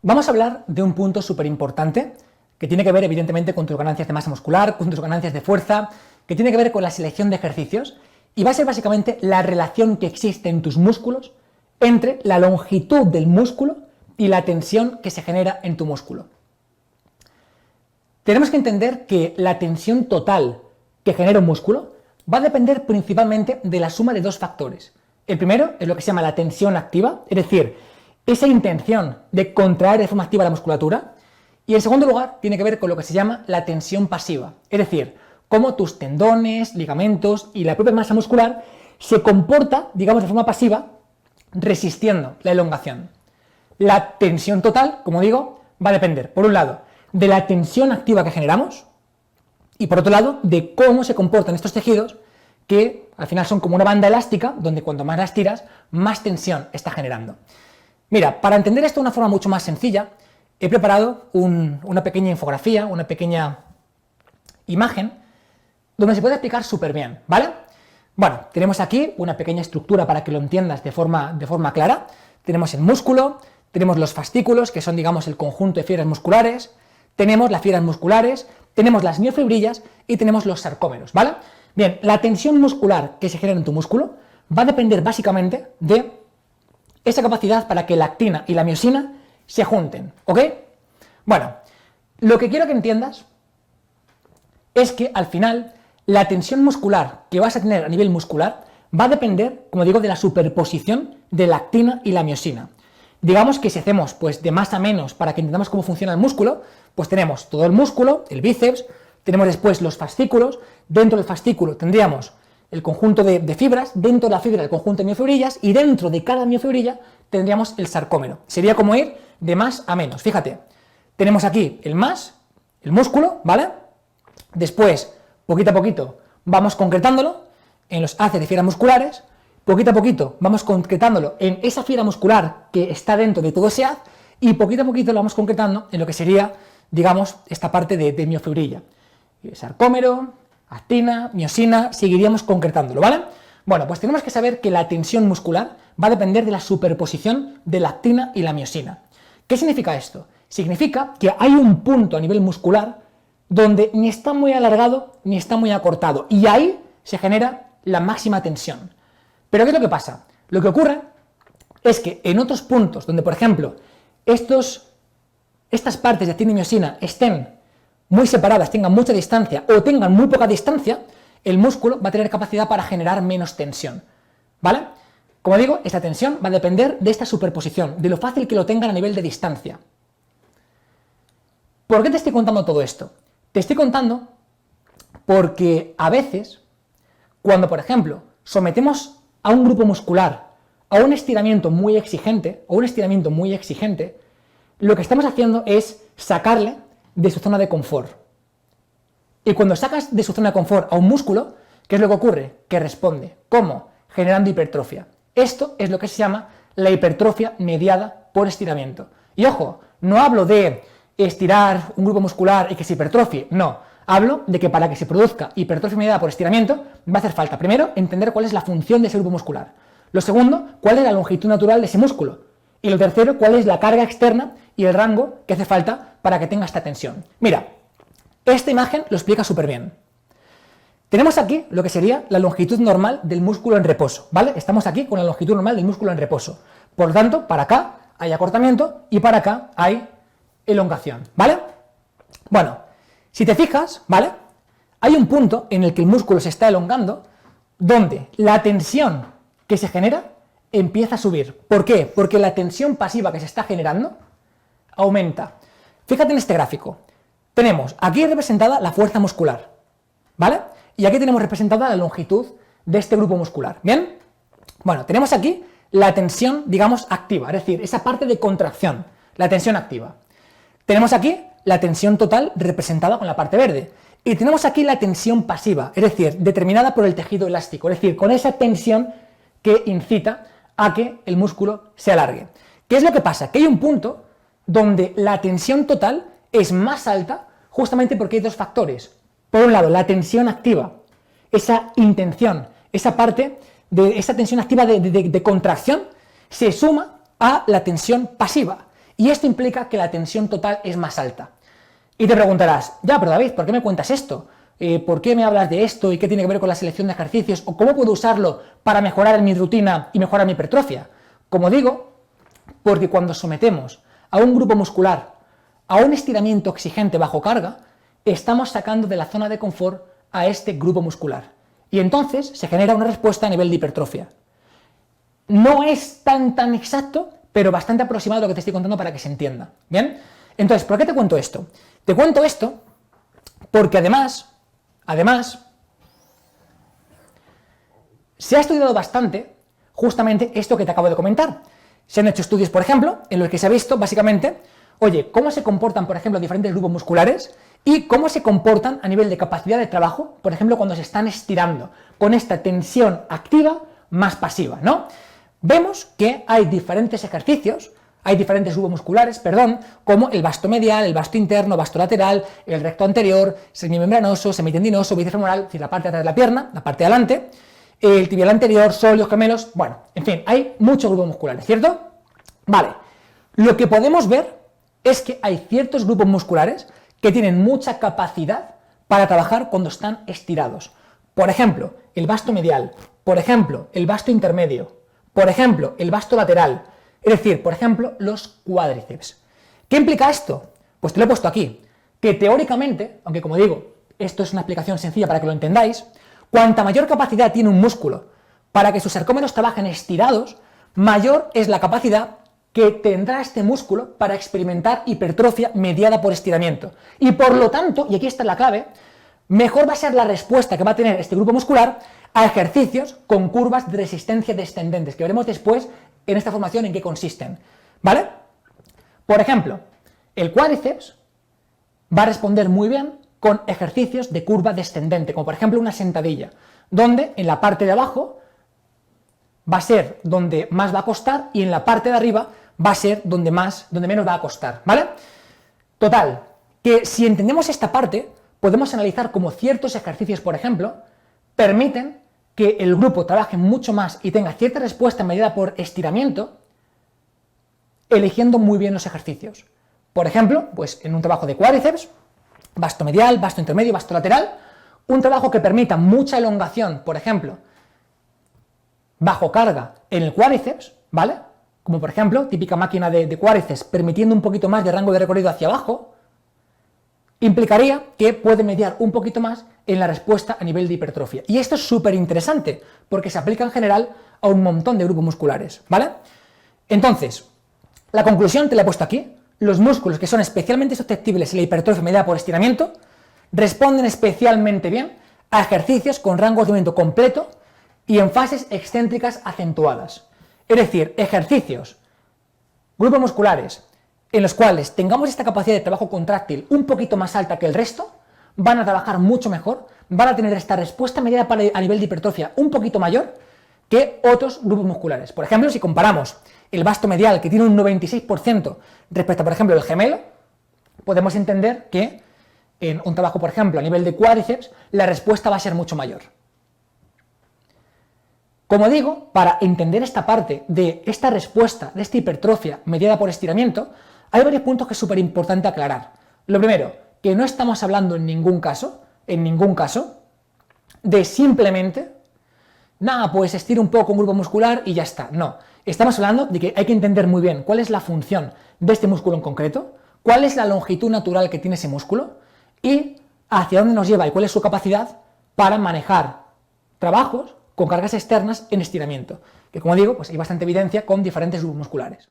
Vamos a hablar de un punto súper importante que tiene que ver evidentemente con tus ganancias de masa muscular, con tus ganancias de fuerza, que tiene que ver con la selección de ejercicios y va a ser básicamente la relación que existe en tus músculos entre la longitud del músculo y la tensión que se genera en tu músculo. Tenemos que entender que la tensión total que genera un músculo va a depender principalmente de la suma de dos factores. El primero es lo que se llama la tensión activa, es decir, esa intención de contraer de forma activa la musculatura. Y en segundo lugar, tiene que ver con lo que se llama la tensión pasiva, es decir, cómo tus tendones, ligamentos y la propia masa muscular se comporta, digamos, de forma pasiva, resistiendo la elongación. La tensión total, como digo, va a depender, por un lado, de la tensión activa que generamos y por otro lado, de cómo se comportan estos tejidos que al final son como una banda elástica donde cuanto más las tiras, más tensión está generando. Mira, para entender esto de una forma mucho más sencilla, he preparado una pequeña infografía, una pequeña imagen donde se puede explicar súper bien, ¿vale? Bueno, tenemos aquí una pequeña estructura para que lo entiendas de forma clara. Tenemos el músculo, tenemos los fascículos, que son, digamos, el conjunto de fibras musculares, tenemos las fibras musculares, tenemos las miofibrillas y tenemos los sarcómeros, ¿vale? Bien, la tensión muscular que se genera en tu músculo va a depender básicamente de esa capacidad para que la actina y la miosina se junten, ¿ok? Bueno, lo que quiero que entiendas es que al final la tensión muscular que vas a tener a nivel muscular va a depender, como digo, de la superposición de la actina y la miosina. Digamos que si hacemos pues de más a menos para que entendamos cómo funciona el músculo, pues tenemos todo el músculo, el bíceps, tenemos después los fascículos, dentro del fascículo tendríamos el conjunto de fibras, dentro de la fibra el conjunto de miofibrillas y dentro de cada miofibrilla tendríamos el sarcómero. Sería como ir de más a menos. Fíjate, tenemos aquí el músculo, ¿vale? Después, poquito a poquito, vamos concretándolo en los haces de fibras musculares, poquito a poquito vamos concretándolo en esa fibra muscular que está dentro de todo ese haz y poquito a poquito lo vamos concretando en lo que sería, digamos, esta parte de miofibrilla. Sarcómero, actina, miosina, seguiríamos concretándolo, ¿vale? Bueno, pues tenemos que saber que la tensión muscular va a depender de la superposición de la actina y la miosina. ¿Qué significa esto? Significa que hay un punto a nivel muscular donde ni está muy alargado ni está muy acortado y ahí se genera la máxima tensión. Pero ¿qué es lo que pasa? Lo que ocurre es que en otros puntos donde, por ejemplo, estas partes de actina y miosina estén muy separadas, tengan mucha distancia o tengan muy poca distancia, el músculo va a tener capacidad para generar menos tensión, ¿vale? Como digo, esta tensión va a depender de esta superposición, de lo fácil que lo tengan a nivel de distancia. ¿Por qué te estoy contando todo esto? Te estoy contando porque a veces, cuando por ejemplo sometemos a un grupo muscular a un estiramiento muy exigente, lo que estamos haciendo es sacarle de su zona de confort. Y cuando sacas de su zona de confort a un músculo, ¿qué es lo que ocurre? Que responde. ¿Cómo? Generando hipertrofia. Esto es lo que se llama la hipertrofia mediada por estiramiento. Y ojo, no hablo de estirar un grupo muscular y que se hipertrofie, no. Hablo de que para que se produzca hipertrofia mediada por estiramiento va a hacer falta, primero, entender cuál es la función de ese grupo muscular. Lo segundo, cuál es la longitud natural de ese músculo. Y lo tercero, cuál es la carga externa y el rango que hace falta para que tenga esta tensión. Mira, esta imagen lo explica súper bien. Tenemos aquí lo que sería la longitud normal del músculo en reposo, ¿vale? Estamos aquí con la longitud normal del músculo en reposo. Por lo tanto, para acá hay acortamiento y para acá hay elongación, ¿vale? Bueno, si te fijas, ¿vale? Hay un punto en el que el músculo se está elongando donde la tensión que se genera empieza a subir. ¿Por qué? Porque la tensión pasiva que se está generando aumenta. Fíjate en este gráfico. Tenemos aquí representada la fuerza muscular, ¿vale? Y aquí tenemos representada la longitud de este grupo muscular, ¿bien? Bueno, tenemos aquí la tensión, digamos, activa, es decir, esa parte de contracción, la tensión activa. Tenemos aquí la tensión total representada con la parte verde. Y tenemos aquí la tensión pasiva, es decir, determinada por el tejido elástico, es decir, con esa tensión que incita a que el músculo se alargue. ¿Qué es lo que pasa? Que hay un punto donde la tensión total es más alta justamente porque hay dos factores. Por un lado, la tensión activa, esa intención, esa parte de esta tensión activa de contracción se suma a la tensión pasiva. Y esto implica que la tensión total es más alta. Y te preguntarás, ya, pero David, ¿por qué me cuentas esto? ¿Por qué me hablas de esto y qué tiene que ver con la selección de ejercicios? ¿O cómo puedo usarlo para mejorar en mi rutina y mejorar mi hipertrofia? Como digo, porque cuando sometemos a un grupo muscular a un estiramiento exigente bajo carga, estamos sacando de la zona de confort a este grupo muscular. Y entonces se genera una respuesta a nivel de hipertrofia. No es tan exacto, pero bastante aproximado a lo que te estoy contando para que se entienda. ¿Bien? Entonces, ¿por qué te cuento esto? Te cuento esto porque además, se ha estudiado bastante justamente esto que te acabo de comentar. Se han hecho estudios, por ejemplo, en los que se ha visto básicamente, oye, cómo se comportan, por ejemplo, diferentes grupos musculares y cómo se comportan a nivel de capacidad de trabajo, por ejemplo, cuando se están estirando, con esta tensión activa más pasiva, ¿no? Vemos que hay diferentes ejercicios, hay diferentes grupos musculares, como el vasto medial, el vasto interno, vasto lateral, el recto anterior, semimembranoso, semitendinoso, bíceps femoral, es decir, la parte de atrás de la pierna, la parte de adelante, el tibial anterior, sóleos, gemelos, bueno, en fin, hay muchos grupos musculares, ¿cierto? Vale, lo que podemos ver es que hay ciertos grupos musculares que tienen mucha capacidad para trabajar cuando están estirados. Por ejemplo, el vasto medial, por ejemplo, el vasto intermedio, por ejemplo, el vasto lateral, es decir, por ejemplo, los cuádriceps. ¿Qué implica esto? Pues te lo he puesto aquí, que teóricamente, aunque como digo, esto es una explicación sencilla para que lo entendáis, cuanta mayor capacidad tiene un músculo para que sus sarcómeros trabajen estirados, mayor es la capacidad que tendrá este músculo para experimentar hipertrofia mediada por estiramiento. Y por lo tanto, y aquí está la clave, mejor va a ser la respuesta que va a tener este grupo muscular a ejercicios con curvas de resistencia descendentes, que veremos después en esta formación en qué consisten, ¿vale? Por ejemplo, el cuádriceps va a responder muy bien con ejercicios de curva descendente, como por ejemplo una sentadilla, donde en la parte de abajo va a ser donde más va a costar y en la parte de arriba va a ser donde menos va a costar, ¿vale? Total, que si entendemos esta parte, podemos analizar cómo ciertos ejercicios, por ejemplo, permiten que el grupo trabaje mucho más y tenga cierta respuesta mediada por estiramiento, eligiendo muy bien los ejercicios. Por ejemplo, pues en un trabajo de cuádriceps, vasto medial, vasto intermedio, vasto lateral, un trabajo que permita mucha elongación, por ejemplo, bajo carga en el cuádriceps, ¿vale? Como por ejemplo, típica máquina de cuádriceps, permitiendo un poquito más de rango de recorrido hacia abajo, implicaría que puede mediar un poquito más en la respuesta a nivel de hipertrofia. Y esto es súper interesante, porque se aplica en general a un montón de grupos musculares, ¿vale? Entonces, la conclusión te la he puesto aquí. Los músculos que son especialmente susceptibles a la hipertrofia mediada por estiramiento responden especialmente bien a ejercicios con rango de movimiento completo y en fases excéntricas acentuadas. Es decir, ejercicios, grupos musculares, en los cuales tengamos esta capacidad de trabajo contráctil un poquito más alta que el resto, van a trabajar mucho mejor, van a tener esta respuesta mediada a nivel de hipertrofia un poquito mayor que otros grupos musculares. Por ejemplo, si comparamos el vasto medial, que tiene un 96% respecto a, por ejemplo, el gemelo, podemos entender que en un trabajo, por ejemplo, a nivel de cuádriceps, la respuesta va a ser mucho mayor. Como digo, para entender esta parte de esta respuesta, de esta hipertrofia mediada por estiramiento, hay varios puntos que es súper importante aclarar. Lo primero, que no estamos hablando en ningún caso, de simplemente, nada, pues estiro un poco un grupo muscular y ya está. No, estamos hablando de que hay que entender muy bien cuál es la función de este músculo en concreto, cuál es la longitud natural que tiene ese músculo y hacia dónde nos lleva y cuál es su capacidad para manejar trabajos con cargas externas en estiramiento, que como digo, pues hay bastante evidencia con diferentes grupos musculares.